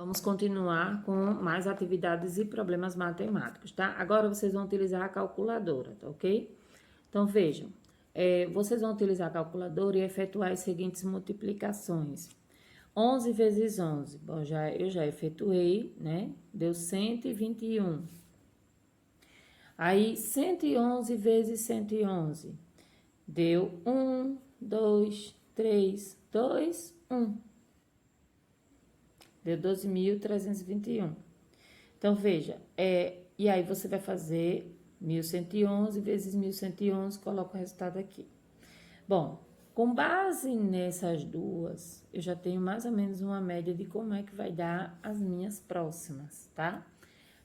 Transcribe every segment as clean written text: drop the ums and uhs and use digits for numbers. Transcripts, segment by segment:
Vamos continuar com mais atividades e problemas matemáticos, tá? Agora vocês vão utilizar a calculadora, tá ok? Então, vejam, vocês vão utilizar a calculadora e efetuar as seguintes multiplicações. 11 vezes 11, bom, eu já efetuei, né? Deu 121. Aí, 111 vezes 111, deu 1, 2, 3, 2, 1. Deu 12.321. Então, veja, e aí você vai fazer 1.111 vezes 1.111, coloca o resultado aqui. Bom, com base nessas duas, eu já tenho mais ou menos uma média de como é que vai dar as minhas próximas, tá?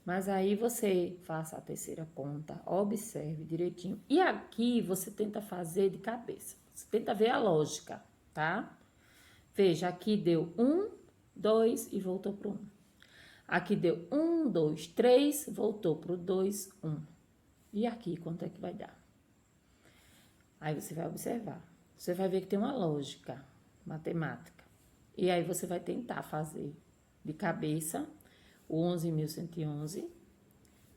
Mas aí você faça a terceira conta, observe direitinho. E aqui você tenta fazer de cabeça. Você tenta ver a lógica, tá? Veja, aqui deu 1, 2 e voltou para 1. Aqui deu 1, 2, 3, voltou para o 2, 1. E aqui, quanto é que vai dar? Aí você vai observar. Você vai ver que tem uma lógica matemática. E aí você vai tentar fazer de cabeça o 11.111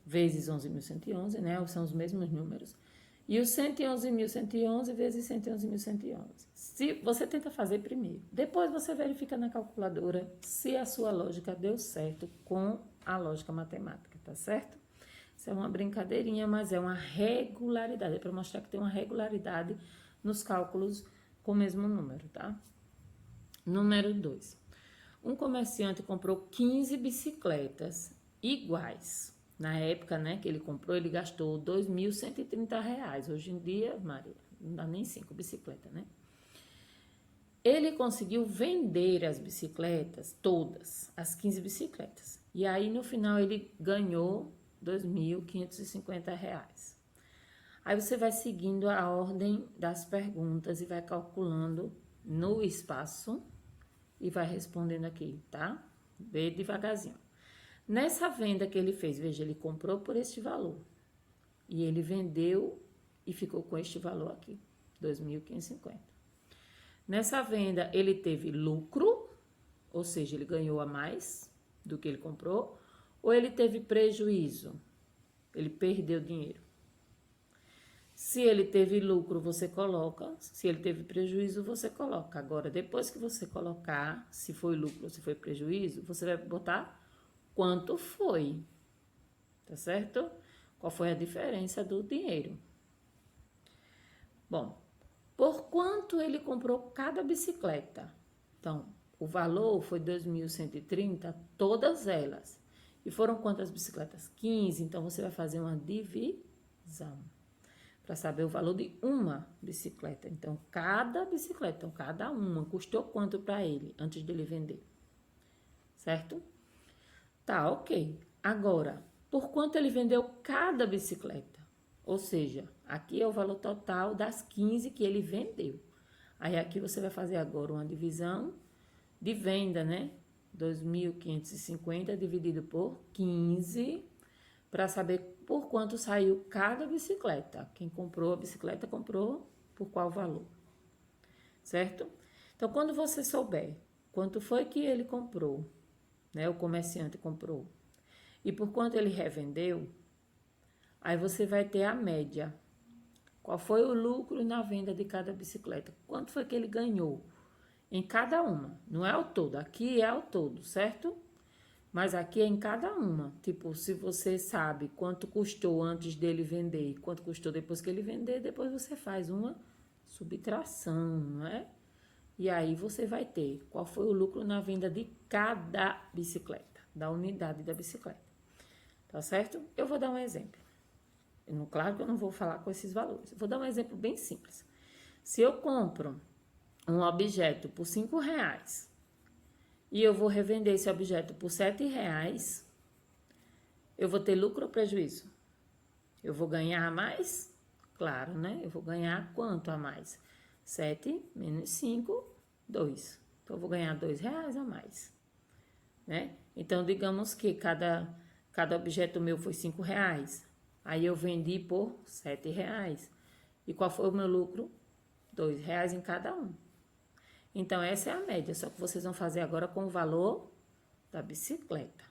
vezes 11.111, né? São os mesmos números. E o 111.111 vezes 111.111. Se você tenta fazer primeiro, depois você verifica na calculadora se a sua lógica deu certo com a lógica matemática, tá certo? Isso é uma brincadeirinha, mas é uma regularidade, é para mostrar que tem uma regularidade nos cálculos com o mesmo número, tá? Número 2. Um comerciante comprou 15 bicicletas iguais. Na época, né, que ele comprou, ele gastou R$ 2.130. Hoje em dia, Maria, não dá nem 5 bicicletas, né? Ele conseguiu vender as bicicletas, todas, as 15 bicicletas. E aí, no final, ele ganhou R$ 2.550. Aí você vai seguindo a ordem das perguntas e vai calculando no espaço e vai respondendo aqui, tá? Vê devagarzinho. Nessa venda que ele fez, veja, ele comprou por este valor e ele vendeu e ficou com este valor aqui, 2.550. Nessa venda, ele teve lucro, ou seja, ele ganhou a mais do que ele comprou, ou ele teve prejuízo, ele perdeu dinheiro. Se ele teve lucro, você coloca. Se ele teve prejuízo, você coloca. Agora, depois que você colocar se foi lucro ou se foi prejuízo, você vai botar quanto foi. Tá certo? Qual foi a diferença do dinheiro? Bom, por quanto ele comprou cada bicicleta? Então, o valor foi 2.130, todas elas. E foram quantas bicicletas? 15. Então, você vai fazer uma divisão para saber o valor de uma bicicleta. Então, cada bicicleta, então, cada uma, custou quanto para ele antes dele vender? Certo? Tá, ok. Agora, por quanto ele vendeu cada bicicleta? Ou seja, aqui é o valor total das 15 que ele vendeu. Aí, aqui você vai fazer agora uma divisão de venda, né? 2.550 dividido por 15, para saber por quanto saiu cada bicicleta. Quem comprou a bicicleta comprou por qual valor, certo? Então, quando você souber quanto foi que ele comprou, né, o comerciante comprou, e por quanto ele revendeu, aí você vai ter a média. Qual foi o lucro na venda de cada bicicleta? Quanto foi que ele ganhou em cada uma? Não é o todo, aqui é o todo, certo? Mas aqui é em cada uma. Tipo, se você sabe quanto custou antes dele vender e quanto custou depois que ele vender, depois você faz uma subtração, não é? E aí você vai ter qual foi o lucro na venda de cada bicicleta, da unidade da bicicleta. Tá certo? Eu vou dar um exemplo. Claro que eu não vou falar com esses valores. Eu vou dar um exemplo bem simples. Se eu compro um objeto por R$ 5 e eu vou revender esse objeto por R$ 7, eu vou ter lucro ou prejuízo? Eu vou ganhar mais? Claro, né? Eu vou ganhar quanto a mais? 7 menos 5, 2. Então, eu vou ganhar R$ 2 a mais, né? Então, digamos que cada objeto meu foi R$ 5. Aí, eu vendi por R$ 7. E qual foi o meu lucro? R$ 2 em cada um. Então, essa é a média, só que vocês vão fazer agora com o valor da bicicleta,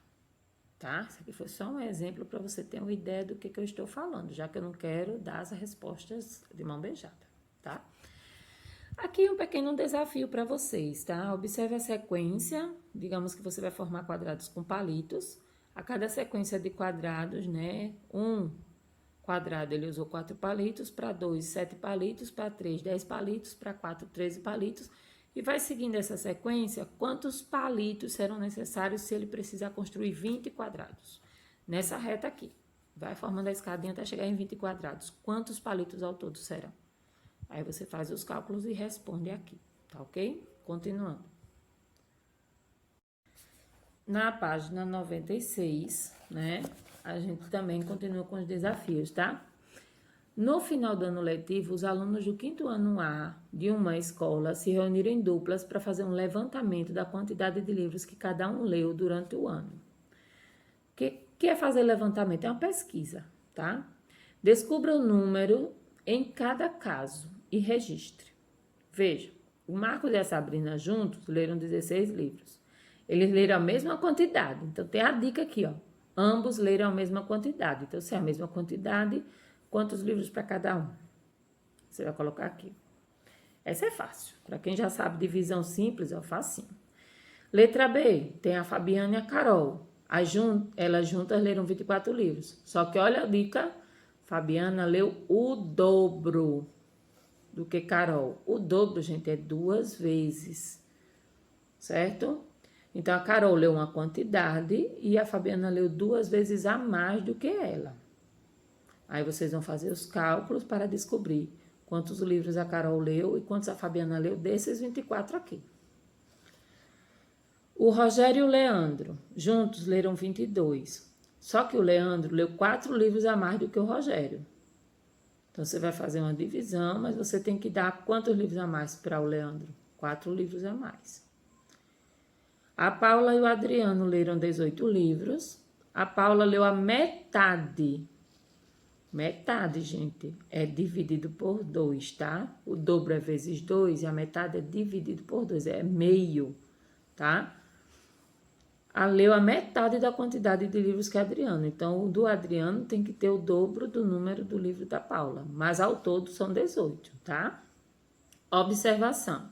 tá? Isso aqui foi só um exemplo para você ter uma ideia do que eu estou falando, já que eu não quero dar as respostas de mão beijada, tá? Aqui um pequeno desafio para vocês, tá? Observe a sequência, digamos que você vai formar quadrados com palitos. A cada sequência de quadrados, né? Um quadrado ele usou 4 palitos, para 2, 7 palitos, para 3, 10 palitos, para 4, 13 palitos. E vai seguindo essa sequência, quantos palitos serão necessários se ele precisar construir 20 quadrados? Nessa reta aqui. Vai formando a escadinha até chegar em 20 quadrados. Quantos palitos ao todo serão? Aí você faz os cálculos e responde aqui, tá ok? Continuando. Na página 96, né, a gente também continua com os desafios, tá? No final do ano letivo, os alunos do 5º ano A de uma escola se reuniram em duplas para fazer um levantamento da quantidade de livros que cada um leu durante o ano. O que é fazer levantamento? É uma pesquisa, tá? Descubra o número em cada caso e registre. Veja, o Marcos e a Sabrina juntos leram 16 livros. Eles leram a mesma quantidade. Então, tem a dica aqui, ó. Ambos leram a mesma quantidade. Então, se é a mesma quantidade, quantos livros para cada um? Você vai colocar aqui. Essa é fácil. Para quem já sabe divisão simples, é facinho. Letra B, tem a Fabiana e a Carol. Elas juntas leram 24 livros. Só que olha a dica, Fabiana leu o dobro do que Carol. O dobro, gente, é 2 vezes, certo? Então, a Carol leu uma quantidade e a Fabiana leu 2 vezes a mais do que ela. Aí, vocês vão fazer os cálculos para descobrir quantos livros a Carol leu e quantos a Fabiana leu desses 24 aqui. O Rogério e o Leandro, juntos, leram 22. Só que o Leandro leu 4 livros a mais do que o Rogério. Então, você vai fazer uma divisão, mas você tem que dar quantos livros a mais para o Leandro? 4 livros a mais. A Paula e o Adriano leram 18 livros. A Paula leu a metade. Metade, gente, é dividido por 2, tá? O dobro é vezes 2 e a metade é dividido por 2, é meio, tá? Leu a metade da quantidade de livros que Adriano. Então, o do Adriano tem que ter o dobro do número do livro da Paula. Mas, ao todo, são 18, tá? Observação.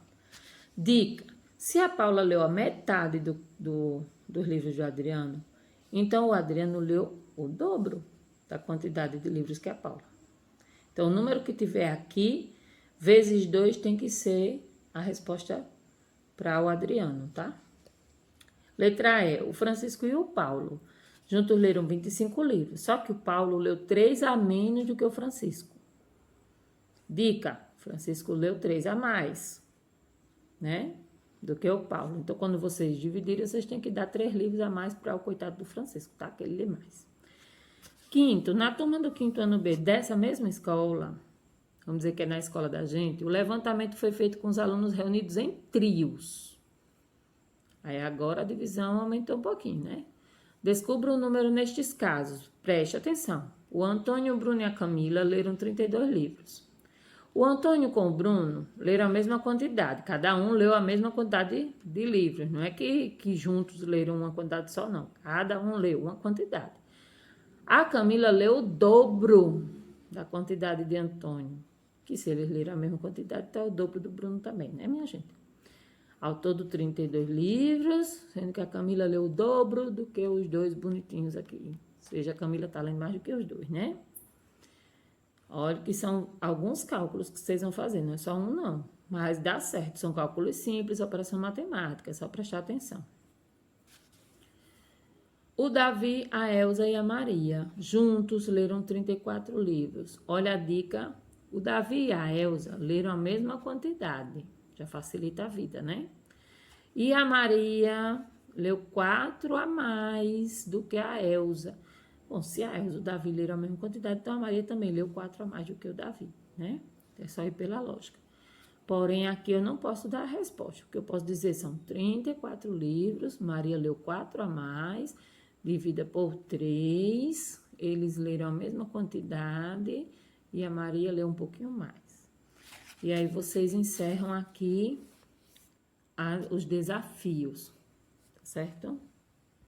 Dica. Se a Paula leu a metade dos livros do Adriano, então o Adriano leu o dobro da quantidade de livros que a Paula. Então, o número que tiver aqui, vezes 2, tem que ser a resposta para o Adriano, tá? Letra E, o Francisco e o Paulo. Juntos leram 25 livros, só que o Paulo leu 3 a menos do que o Francisco. Dica, Francisco leu 3 a mais, né? Do que o Paulo. Então, quando vocês dividirem, vocês têm que dar 3 livros a mais para o coitado do Francisco, tá? Que ele lê mais. Quinto, na turma do 5º ano B dessa mesma escola, vamos dizer que é na escola da gente, o levantamento foi feito com os alunos reunidos em trios. Aí agora a divisão aumentou um pouquinho, né? Descubra o número nestes casos. Preste atenção. O Antônio, o Bruno e a Camila leram 32 livros. O Antônio com o Bruno leram a mesma quantidade. Cada um leu a mesma quantidade de livros. Não é que juntos leram uma quantidade só, não. Cada um leu uma quantidade. A Camila leu o dobro da quantidade de Antônio. Que se eles leram a mesma quantidade, tá o dobro do Bruno também, né, minha gente? Ao todo, 32 livros, sendo que a Camila leu o dobro do que os dois bonitinhos aqui. Ou seja, a Camila tá lendo mais do que os dois, né? Olha que são alguns cálculos que vocês vão fazer, não é só um, não. Mas dá certo, são cálculos simples, operação matemática, é só prestar atenção. O Davi, a Elza e a Maria, juntos leram 34 livros. Olha a dica, o Davi e a Elza leram a mesma quantidade. Já facilita a vida, né? E a Maria leu 4 a mais do que a Elza. Bom, se a Elza e o Davi leram a mesma quantidade, então a Maria também leu 4 a mais do que o Davi, né? É só ir pela lógica. Porém, aqui eu não posso dar a resposta. O que eu posso dizer são 34 livros, Maria leu 4 a mais, dividida por 3, eles leram a mesma quantidade e a Maria leu um pouquinho mais. E aí, vocês encerram aqui os desafios, tá certo?